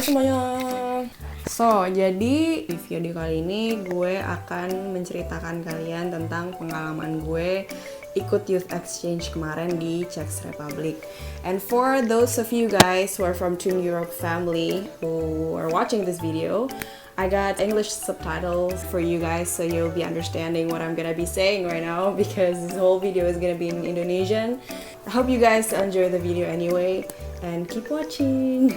semuanya. Jadi di video kali ini gue akan menceritakan kalian tentang pengalaman gue ikut youth exchange kemarin di Czech Republic. And for those of you guys who are from Twin Europe family who are watching this video, I got English subtitles for you guys, so you'll be understanding what I'm gonna be saying right now because this whole video is gonna be in Indonesian. I hope you guys enjoy the video anyway, and keep watching.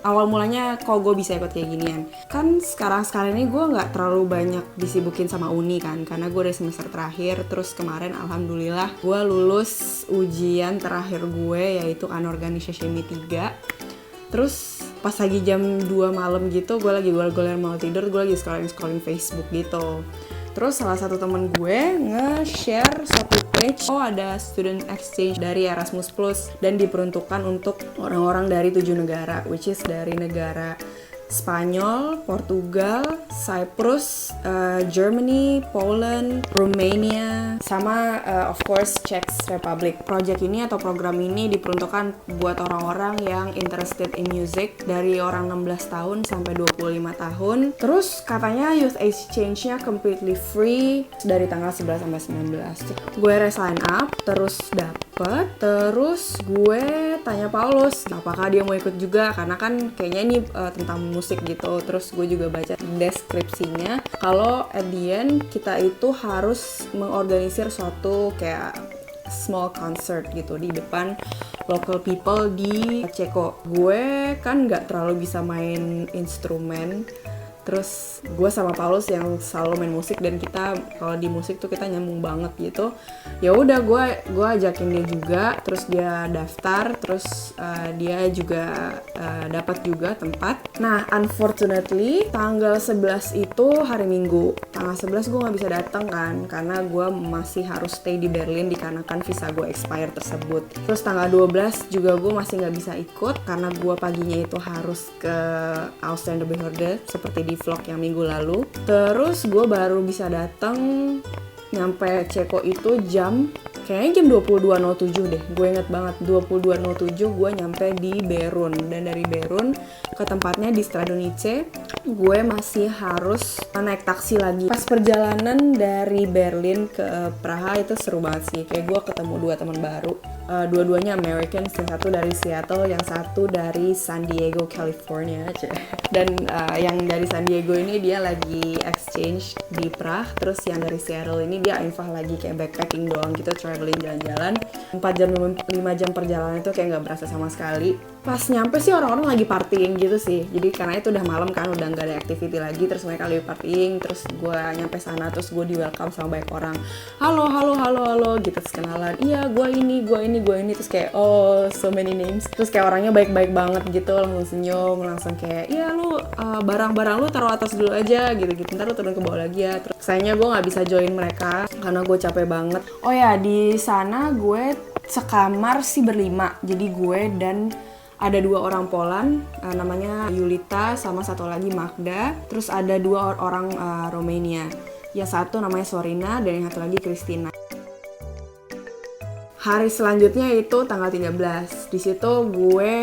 Awal mulanya kok gue bisa ikut kayak ginian, kan sekarang ini gue nggak terlalu banyak disibukin sama uni kan, karena gue udah semester terakhir. Terus kemarin alhamdulillah gue lulus ujian terakhir gue, yaitu Anorganisasi 3. Terus pas lagi jam 2 malam gitu, gue lagi goler-goler mau tidur, gue lagi scrolling Facebook gitu. Terus salah satu temen gue nge-share suatu page, ada student exchange dari Erasmus Plus dan diperuntukkan untuk orang-orang dari 7 negara, which is dari negara Spanyol, Portugal, Cyprus, Germany, Poland, Romania, sama of course Czech Republic. Project ini atau program ini diperuntukkan buat orang-orang yang interested in music dari orang 16 tahun sampai 25 tahun. Terus katanya youth exchange-nya completely free dari tanggal 11 sampai 19. Gue resign up, terus dapet, terus gue tanya Paulus apakah dia mau ikut juga, karena kan kayaknya ini tentang musik gitu. Terus gue juga baca deskripsinya kalau at the end kita itu harus mengorganisir suatu kayak small concert gitu di depan local people di Ceko. Gue kan nggak terlalu bisa main instrumen. Terus gue sama Paulus yang selalu main musik, dan kita kalau di musik tuh kita nyambung banget gitu. Ya udah gue ajakin dia juga, terus dia daftar, terus dia juga dapat juga tempat. Nah, unfortunately tanggal 11 itu hari Minggu. Tanggal 11 gue nggak bisa datang kan, karena gue masih harus stay di Berlin dikarenakan visa gue expire tersebut. Terus tanggal 12 juga gue masih nggak bisa ikut karena gue paginya itu harus ke Ausländerbehörde seperti di vlog yang minggu lalu. Terus gue baru bisa datang nyampe Ceko itu kayaknya jam 22.07 deh. Gue inget banget 22.07 gue nyampe di Berun, dan dari Berun ke tempatnya di Stradonice gue masih harus naik taksi lagi. Pas perjalanan dari Berlin ke Praha itu seru banget sih, kayak gue ketemu 2 teman baru. Dua-duanya American, yang satu dari Seattle, yang satu dari San Diego, California. Dan yang dari San Diego ini dia lagi exchange di Prague, terus yang dari Seattle ini dia infah lagi kayak backpacking doang gitu, traveling jalan-jalan. 4 jam 5 jam perjalanan itu kayak nggak berasa sama sekali. Pas nyampe sih orang-orang lagi partying gitu sih, jadi karena itu udah malam kan, udah nggak ada activity lagi, terus mereka lagi partying. Terus gue nyampe sana, terus gue di welcome sama banyak orang. Halo gitu, terus kenalan. Iya, gue ini, terus kayak so many names. Terus kayak orangnya baik-baik banget gitu, langsung senyum, langsung kayak iya lu barang-barang lu taruh atas dulu aja gitu, ntar lu turun ke bawah lagi ya. Terus sayangnya gue nggak bisa join mereka karena gue capek banget. Oh ya, di sana gue sekamar sih berlima, jadi gue dan ada 2 orang Poland, namanya Yulita, sama satu lagi Magda. Terus ada 2 orang Romania, yang satu namanya Sorina dan yang satu lagi Kristina. Hari selanjutnya itu tanggal 13. Di situ gue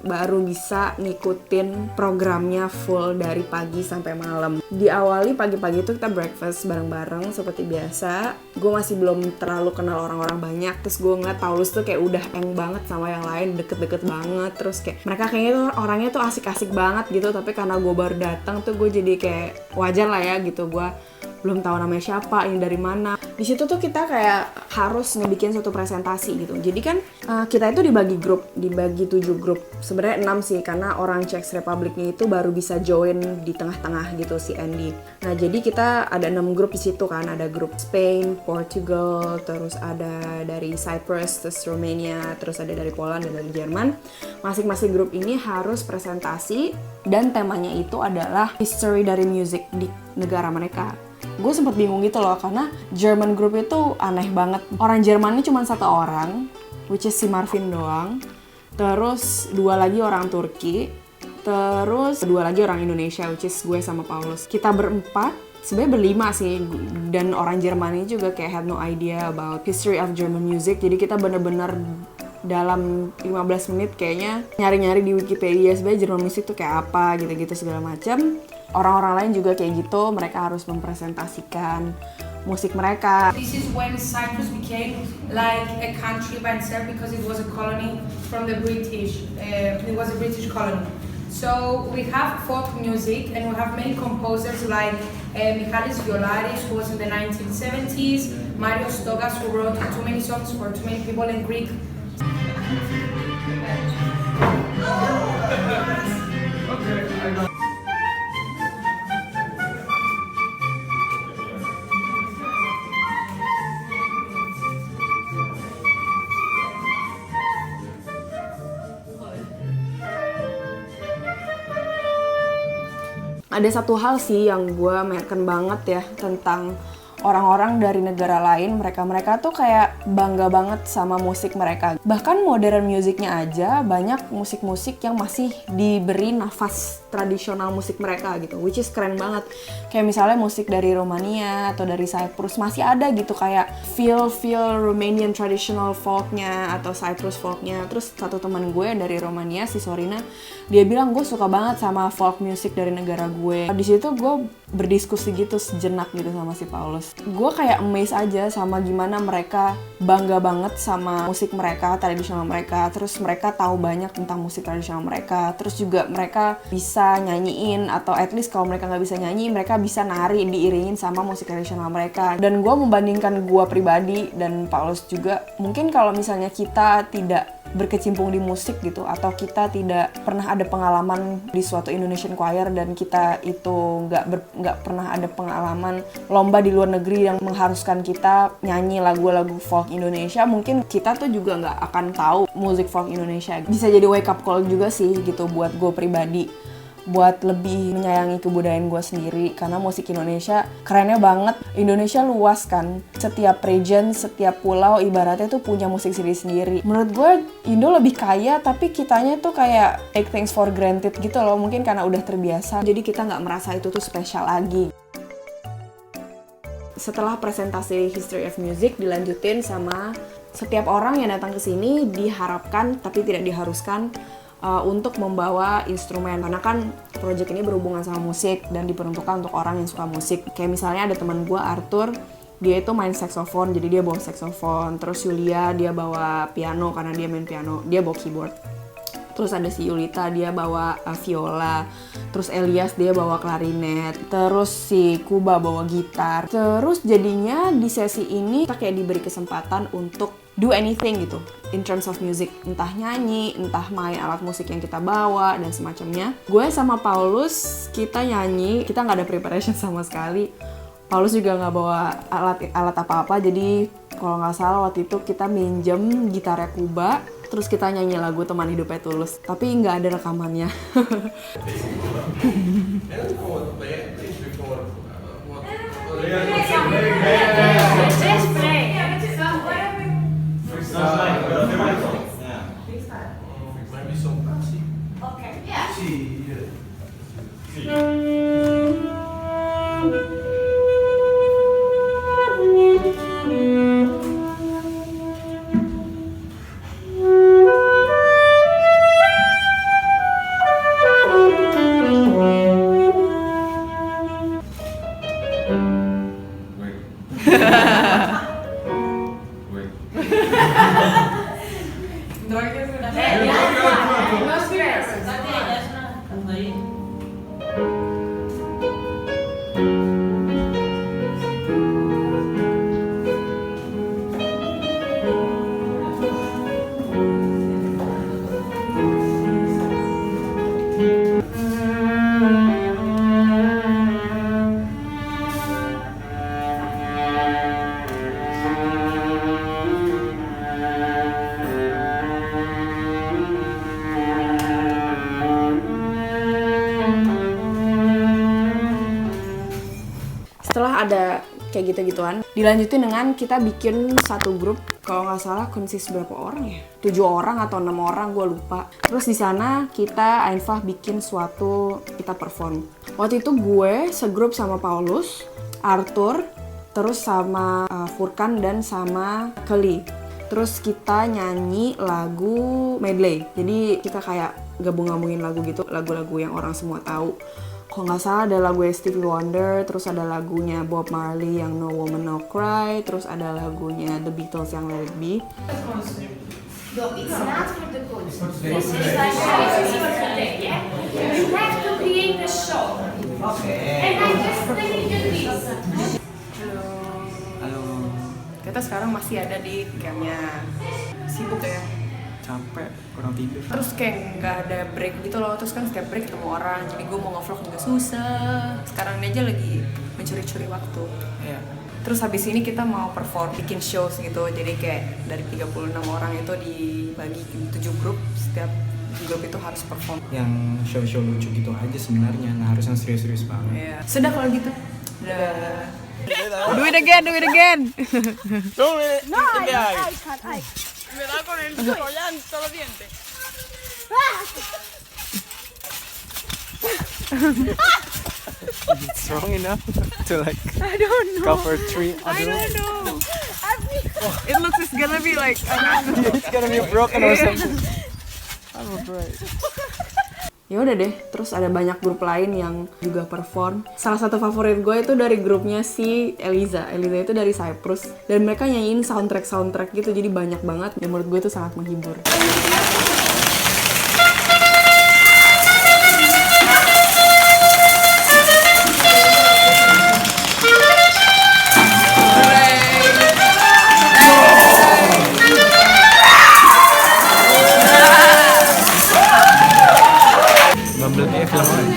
baru bisa ngikutin programnya full dari pagi sampai malam. Diawali pagi-pagi itu kita breakfast bareng-bareng seperti biasa. Gue masih belum terlalu kenal orang-orang banyak. Terus gue ngeliat Paulus tuh kayak udah eng banget sama yang lain, deket-deket banget. Terus kayak mereka kayaknya tuh orangnya tuh asik-asik banget gitu. Tapi karena gue baru datang tuh gue jadi kayak wajar lah ya gitu, gue belum tahu namanya siapa, ini dari mana. Di situ tuh kita kayak harus ngebikin suatu presentasi gitu. Jadi kan kita itu dibagi 7 grup. Sebenarnya 6 sih, karena orang Czech Republic-nya itu baru bisa join di tengah-tengah gitu si Andy. Nah, jadi kita ada 6 grup di situ kan. Ada grup Spain, Portugal, terus ada dari Cyprus, terus Romania, terus ada dari Poland dan dari Jerman. Masing-masing grup ini harus presentasi, dan temanya itu adalah history dari music di negara mereka. Gue sempet bingung gitu loh, karena German group itu aneh banget. Orang Jermannya cuma 1 orang, which is si Marvin doang. Terus 2 lagi orang Turki. Terus 2 lagi orang Indonesia, which is gue sama Paulus. Kita berempat, sebenarnya berlima sih. Dan orang Jerman ini juga kayak had no idea about history of German music. Jadi kita bener-bener dalam 15 menit kayaknya nyari-nyari di Wikipedia sebenarnya Jerman music tuh kayak apa gitu-gitu segala macam. Orang-orang lain juga kayak gitu, mereka harus mempresentasikan musik mereka. This is when Cyprus became like a country by itself because it was a colony from the British. It was a British colony. So we have folk music and we have many composers like Michalis Violaris, who was in the 1970s, Mario Stogas, who wrote too many songs for too many people in Greek. Ada satu hal sih yang gue merken banget ya tentang orang-orang dari negara lain, mereka tuh kayak bangga banget sama musik mereka. Bahkan modern musiknya aja banyak musik-musik yang masih diberi nafas tradisional musik mereka gitu, which is keren banget. Kayak misalnya musik dari Romania atau dari Cyprus masih ada gitu kayak feel Romanian traditional folknya atau Cyprus folknya. Terus satu teman gue dari Romania, si Sorina, dia bilang gue suka banget sama folk music dari negara gue. Di situ gue berdiskusi gitu sejenak gitu sama si Paulus. Gue kayak amazed aja sama gimana mereka bangga banget sama musik mereka, tradisional mereka. Terus mereka tahu banyak tentang musik tradisional mereka. Terus juga mereka bisa nyanyiin, atau at least kalau mereka nggak bisa nyanyi, mereka bisa nari diiringin sama musik tradisional mereka. Dan gue membandingkan gue pribadi dan Paulus juga, mungkin kalau misalnya kita tidak berkecimpung di musik gitu, atau kita tidak pernah ada pengalaman di suatu Indonesian choir dan kita itu nggak pernah ada pengalaman lomba di luar negeri yang mengharuskan kita nyanyi lagu-lagu folk Indonesia, mungkin kita tuh juga nggak akan tahu musik folk Indonesia. Bisa jadi wake up call juga sih gitu buat gue pribadi, buat lebih menyayangi kebudayaan gue sendiri, karena musik Indonesia kerennya banget. Indonesia luas kan, setiap region, setiap pulau ibaratnya tuh punya musik sendiri-sendiri. Menurut gue Indo lebih kaya, tapi kitanya tuh kayak take things for granted gitu loh, mungkin karena udah terbiasa, jadi kita nggak merasa itu tuh spesial lagi. Setelah presentasi History of Music dilanjutin sama setiap orang yang datang ke sini diharapkan tapi tidak diharuskan untuk membawa instrumen, karena kan project ini berhubungan sama musik dan diperuntukkan untuk orang yang suka musik. Kayak misalnya ada teman gue Arthur, dia itu main saxophone, jadi dia bawa saxophone. Terus Yulia, dia bawa piano karena dia main piano, dia bawa keyboard. Terus ada si Yulita, dia bawa viola. Terus Elias, dia bawa klarinet. Terus si Kuba bawa gitar. Terus jadinya di sesi ini kita kayak diberi kesempatan untuk do anything gitu in terms of music, entah nyanyi, entah main alat musik yang kita bawa dan semacamnya. Gue sama Paulus kita nyanyi, kita nggak ada preparation sama sekali. Paulus juga nggak bawa alat apa-apa, jadi kalau nggak salah waktu itu kita minjem gitarnya Kuba, terus kita nyanyi lagu Teman Hidupnya Tulus, tapi nggak ada rekamannya. Setelah ada kayak gitu-gituan, dilanjutin dengan kita bikin satu grup, kalau nggak salah consist berapa orang ya? 7 orang atau 6 orang, gue lupa. Terus di sana kita Ainfah bikin kita perform. Waktu itu gue segrup sama Paulus, Arthur, terus sama Furkan dan sama Kelly. Terus kita nyanyi lagu medley. Jadi kita kayak gabung-gabungin lagu gitu, lagu-lagu yang orang semua tahu. Kalau nggak salah ada lagu Stevie Wonder, terus ada lagunya Bob Marley yang No Woman No Cry, terus ada lagunya The Beatles yang Let It Be. No, it's not for the coach. This is like this is for today, yeah? You have to create a show. Okay. And I just think you do this. Halo. Kita sekarang masih ada di campnya. Sibuk ya? Capek, kurang tidur. Terus kayak nggak ada break gitu loh. Terus kan setiap break ketemu orang. Jadi gue mau nge-vlog juga susah. Sekarang ini aja lagi mencuri-curi waktu. Iya. Terus habis ini kita mau perform, bikin shows gitu. Jadi kayak dari 36 orang itu dibagi 7 grup. Setiap grup itu harus perform. Yang show-show lucu gitu aja sebenarnya, nggak harus yang serius-serius banget. Iya. Sudah kalau gitu. Udah. Do it again. No, I can't. Me da con el rollando los dientes. It's strong enough to like I don't know. cover 3 I other. don't know. It looks it's gonna be like It's gonna be broken or something. I'm afraid. Ya udah deh, terus ada banyak grup lain yang juga perform. Salah satu favorit gue itu dari grupnya si Eliza. Eliza itu dari Cyprus dan mereka nyanyiin soundtrack gitu, jadi banyak banget. Dan menurut gue itu sangat menghibur. Bumblebee film.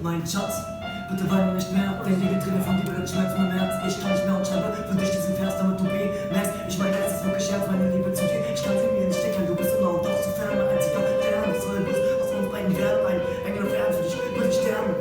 Mein Schatz, bitte weine nicht mehr, denn jede Träne von dir berührt Schmerz mein Herz. Ich kann nicht mehr und schreibe für dich diesen Vers, damit du bemerkst. Ich meine, es ist wirklich ernst, meine Liebe zu dir. Ich kann sie mir nicht stecken, du bist immer und doch zu fern. Mein einziger Stern, das soll bloß aus uns beiden werden. Ein Engel auf Erden für dich, würde ich sterben.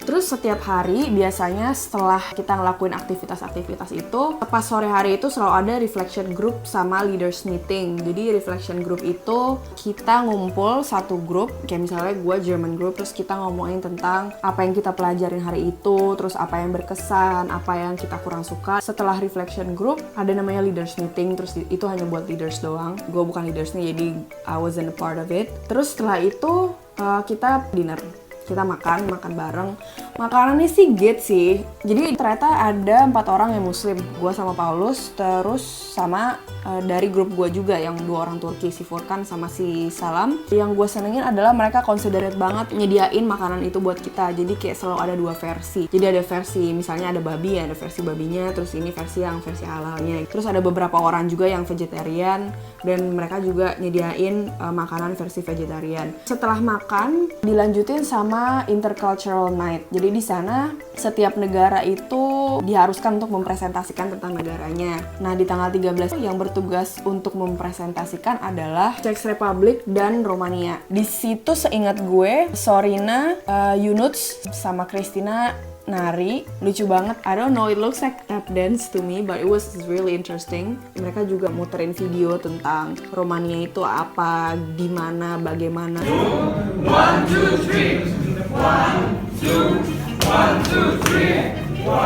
Terus setiap hari biasanya setelah kita ngelakuin aktivitas-aktivitas itu, pas sore hari itu selalu ada reflection group sama leaders meeting. Jadi reflection group itu kita ngumpul satu grup, kayak misalnya gue German group, terus kita ngomongin tentang apa yang kita pelajarin hari itu, terus apa yang berkesan, apa yang kita kurang suka. Setelah reflection group ada namanya leaders meeting, terus itu hanya buat leaders doang. Gue bukan leadersnya, jadi I wasn't a part of it. Terus setelah itu kita dinner. Kita makan bareng. Makanannya sih gate sih. Jadi ternyata ada 4 orang yang muslim. Gue sama Paulus, terus sama dari grup gue juga yang 2 orang Turki, si Furkan sama si Salam. Yang gue senengin adalah mereka considerate banget nyediain makanan itu buat kita. Jadi kayak selalu ada 2 versi. Jadi ada versi misalnya ada babi, ada versi babinya, terus ini versi halalnya. Terus ada beberapa orang juga yang vegetarian dan mereka juga nyediain makanan versi vegetarian. Setelah makan dilanjutin sama intercultural night. Jadi di sana setiap negara itu diharuskan untuk mempresentasikan tentang negaranya. Nah, di tanggal 13 yang bertugas untuk mempresentasikan adalah Czech Republic dan Romania. Di situ seingat gue, Sorina, Yunuts sama Christina nari, lucu banget. I don't know, it looks like tap dance to me, but it was really interesting. Mereka juga muterin video tentang Romania itu apa, di mana, bagaimana. 1, 2, 3. 1, 2, 1, 2, 3. 1,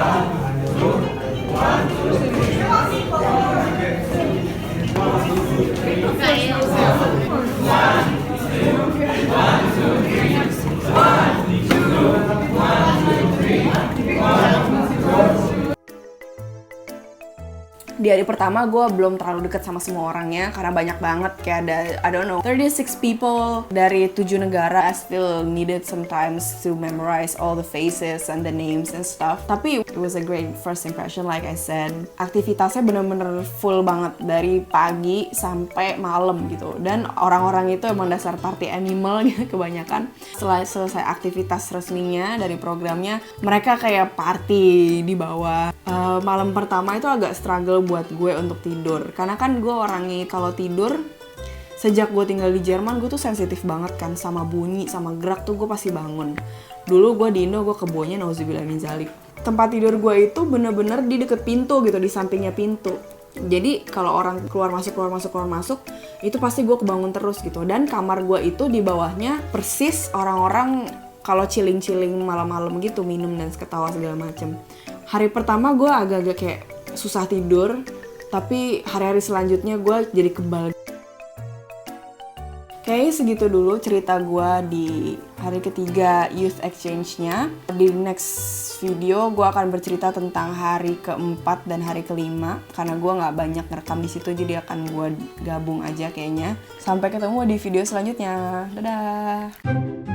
2, 1, 2, 3. Di hari pertama gue belum terlalu deket sama semua orangnya karena banyak banget, kayak ada, I don't know, 36 people dari 7 negara. I still needed sometimes to memorize all the faces and the names and stuff. Tapi it was a great first impression, like I said. Aktivitasnya bener-bener full banget dari pagi sampai malam gitu. Dan orang-orang itu emang dasar party animal gitu kebanyakan. Setelah selesai aktivitas resminya dari programnya, mereka kayak party di bawah. Malam pertama itu agak struggle buat gue untuk tidur, karena kan gue orangnya kalau tidur, sejak gue tinggal di Jerman gue tuh sensitif banget kan sama bunyi, sama gerak tuh gue pasti bangun. Dulu gue di Indo gue kebonya nauzubillah min zalik. Tempat tidur gue itu bener-bener di deket pintu gitu, di sampingnya pintu. Jadi kalau orang keluar masuk itu pasti gue kebangun terus gitu. Dan kamar gue itu di bawahnya persis orang-orang kalau chilling malam-malam gitu, minum dan ketawa segala macem. Hari pertama gue agak-agak kayak susah tidur, tapi hari-hari selanjutnya gue jadi kebal. Kayaknya segitu dulu cerita gue di hari ketiga youth exchange-nya. Di next video gue akan bercerita tentang hari keempat dan hari kelima, karena gue nggak banyak ngerekam di situ, jadi akan gue gabung aja kayaknya. Sampai ketemu di video selanjutnya. Dadah.